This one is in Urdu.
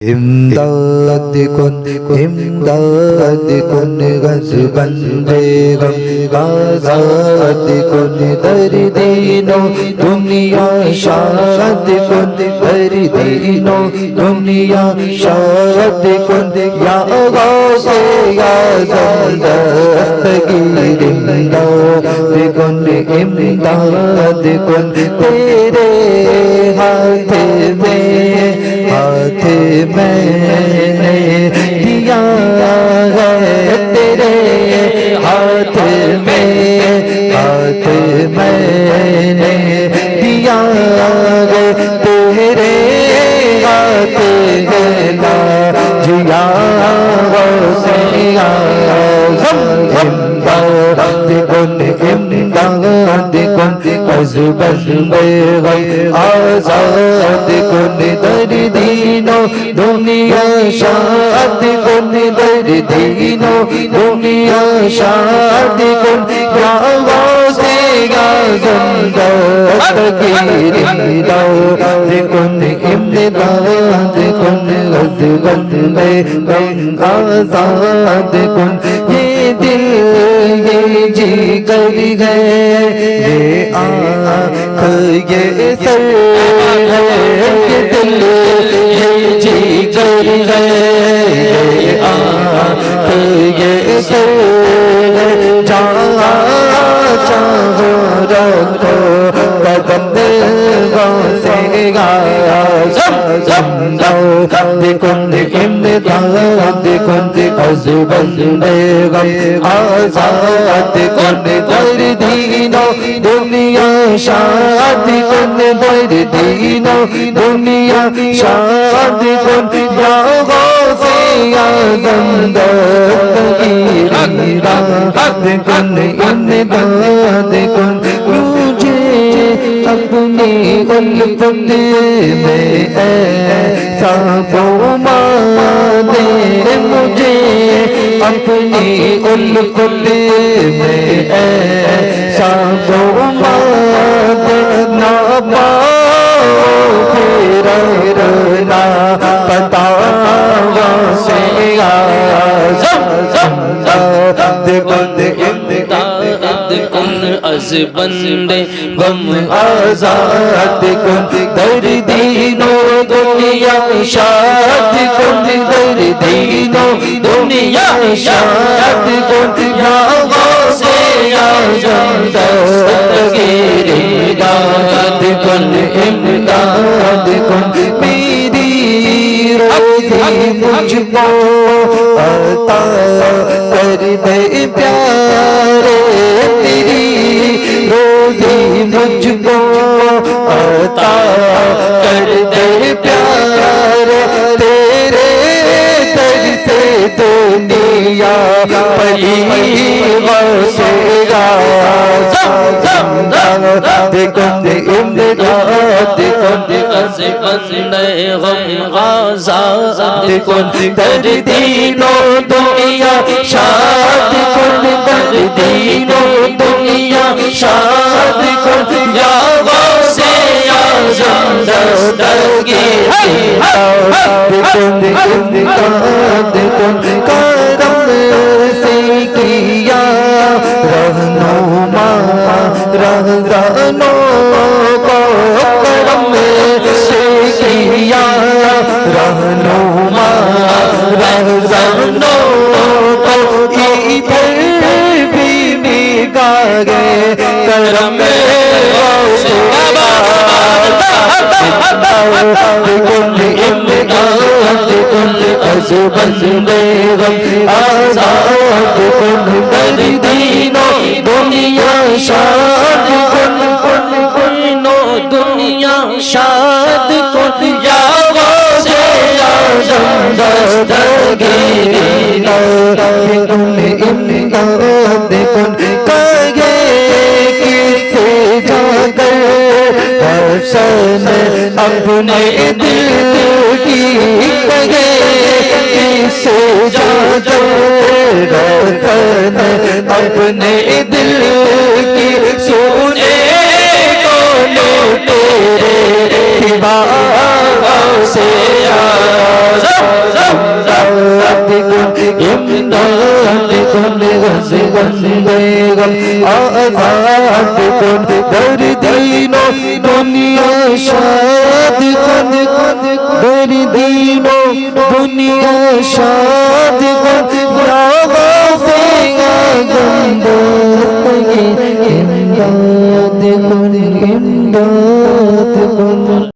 امداد کن غضباً غم آزاد کن در دین و دنیا شاد کن در دین و دنیا شاد کن یا غوث اعظم دستگیر امداد کن تیرے ہاتھ میں نے دیا ہے تیرے ہاتھ میں نے دیا ہے تیرے ہاتھ ہے لا جیا امداد کن غضباً غم آزاد کن در دین و دنیا شاد کن در دین و دنیا شاد کن یا غوث اعظم دستگیر امداد کن غضباً غم آزاد کن یہ دل یہ جگر ہے یہ آنکھ یہ سر ہے یہ دل یہ جگر ہے یہ آنکھ یہ سر ہے جہاں چاہو رکھو قدم غوث اعظم کن امداد کن غضباً غم آزاد کن در دین و دنیا شاد کن در دین و دنیا شاد کن یا غوث اعظم دستگیر امداد کن مجھے اپنی الفت میں ایسا گما دے مجھے اپنی الفت میں ایسا گما دے نہ پاؤ پھر نہ پتا غوث اعظم امداد کن غضباً غم آزاد کن در دین و دنیا شاد کن در دین و دنیا شاد کن یا غوث اعظم دستگیر امداد کن میری روزی مجھ کو عطا کر دے پیارے میری روزی مجھ کو عطا کر دے پیارے تیرے در سے دنیا پلی غوث اعظم امداد کن غضباً غم آزاد کن در دین و دنیا شاد کن در دین و دنیا شاد کن یا غوث اعظم دستگیر امداد کن کرم سے کیا رہنما رہزانوں کو کرم سے کیا رہنما رہزانوں کو ادھر بھی نگاہ کرم غوث امداد کن غضباً غم آزاد کن در دین و دنیا شاد کن دنیا شاد کن یا غوث اعظم دستگیر امداد کن کہے کس جا کر حسن اپنے دل کی کہے کس جا کر حسن اپنے دل کی سونے کو لوٹے غوث اعظم امداد کن غز بندے غم آزاد کن در دین و دنیا شاد کن در دین و دنیا شاد کن یا غوث اعظم دستگیر امداد